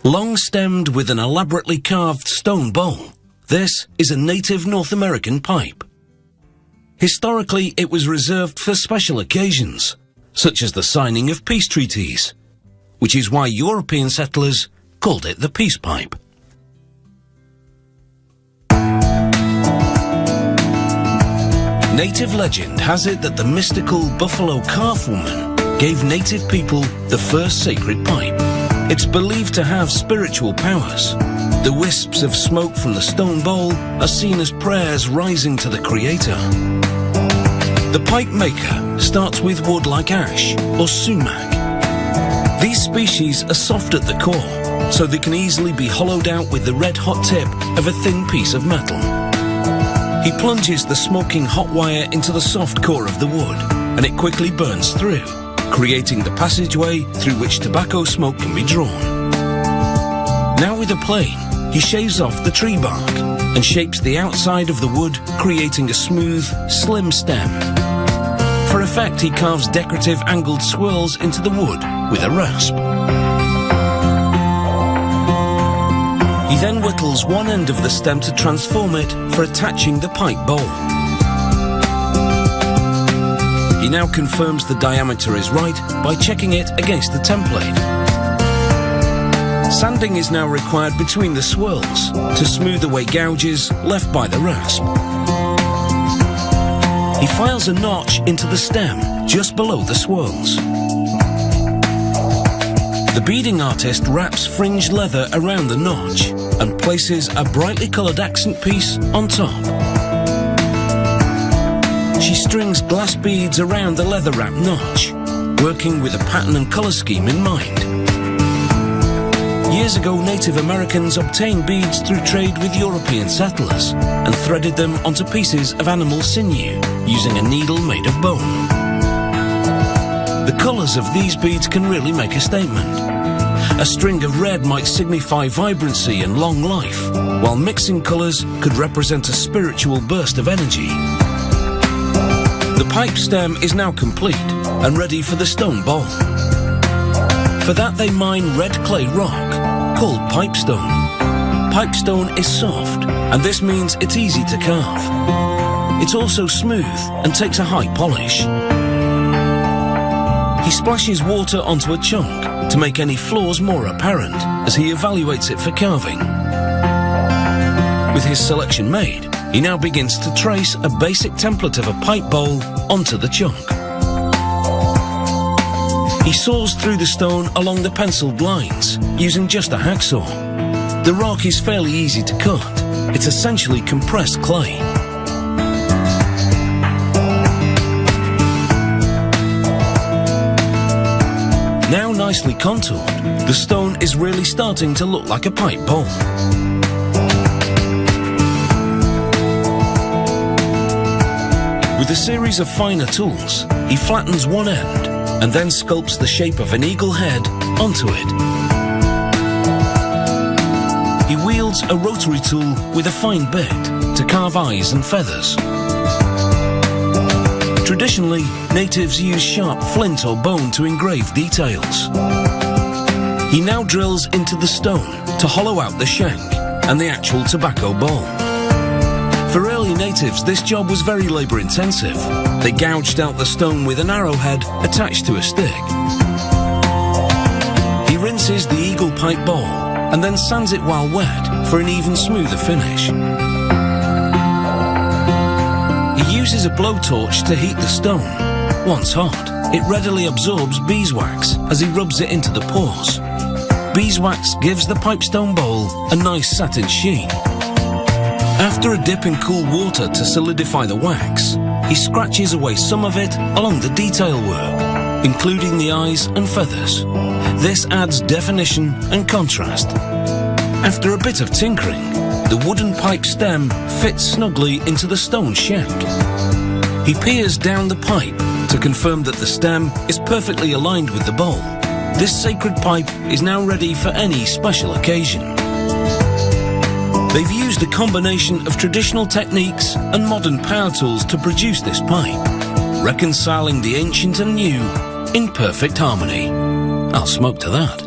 Long-stemmed with an elaborately carved stone bowl, this is a native North American pipe. Historically, it was reserved for special occasions, such as the signing of peace treaties, which is why European settlers called it the peace pipe. Native legend has it that the mystical Buffalo Calf Woman gave native people the first sacred pipe. It's believed to have spiritual powers. The wisps of smoke from the stone bowl are seen as prayers rising to the Creator. The pipe maker starts with wood like ash or sumac. These species are soft at the core, so they can easily be hollowed out with the red-hot tip of a thin piece of metal. He plunges the smoking hot wire into the soft core of the wood, and it quickly burns through, creating the passageway through which tobacco smoke can be drawn. Now with a plane, he shaves off the tree bark and shapes the outside of the wood, creating a smooth, slim stem. For effect, he carves decorative angled swirls into the wood with a rasp. He then whittles one end of the stem to transform it for attaching the pipe bowl. He now confirms the diameter is right by checking it against the template. Sanding is now required between the swirls to smooth away gouges left by the rasp. He files a notch into the stem just below the swirls. The beading artist wraps fringed leather around the notch and places a brightly coloured accent piece on top. She strings glass beads around the leather-wrapped notch, working with a pattern and colour scheme in mind. Years ago, Native Americans obtained beads through trade with European settlers and threaded them onto pieces of animal sinew using a needle made of bone. The colours of these beads can really make a statement. A string of red might signify vibrancy and long life, while mixing colours could represent a spiritual burst of energy. The pipe stem is now complete and ready for the stone bowl. For that they mine red clay rock, called pipestone. Pipestone is soft, and this means it's easy to carve. It's also smooth and takes a high polish. He splashes water onto a chunk to make any flaws more apparent as he evaluates it for carving. With his selection made, he now begins to trace a basic template of a pipe bowl onto the chunk. He saws through the stone along the penciled lines, using just a hacksaw. The rock is fairly easy to cut. It's essentially compressed clay. Now nicely contoured, the stone is really starting to look like a pipe bowl. With a series of finer tools, he flattens one end and then sculpts the shape of an eagle head onto it. He wields a rotary tool with a fine bit to carve eyes and feathers. Traditionally, natives use sharp flint or bone to engrave details. He now drills into the stone to hollow out the shank and the actual tobacco bowl. For early natives, this job was very labour-intensive. They gouged out the stone with an arrowhead attached to a stick. He rinses the eagle pipe bowl and then sands it while wet for an even smoother finish. He uses a blowtorch to heat the stone. Once hot, it readily absorbs beeswax as he rubs it into the pores. Beeswax gives the pipestone bowl a nice satin sheen. After a dip in cool water to solidify the wax, he scratches away some of it along the detail work, including the eyes and feathers. This adds definition and contrast. After a bit of tinkering, the wooden pipe stem fits snugly into the stone shank. He peers down the pipe to confirm that the stem is perfectly aligned with the bowl. This sacred pipe is now ready for any special occasion. They've used a combination of traditional techniques and modern power tools to produce this pipe, reconciling the ancient and new in perfect harmony. I'll smoke to that.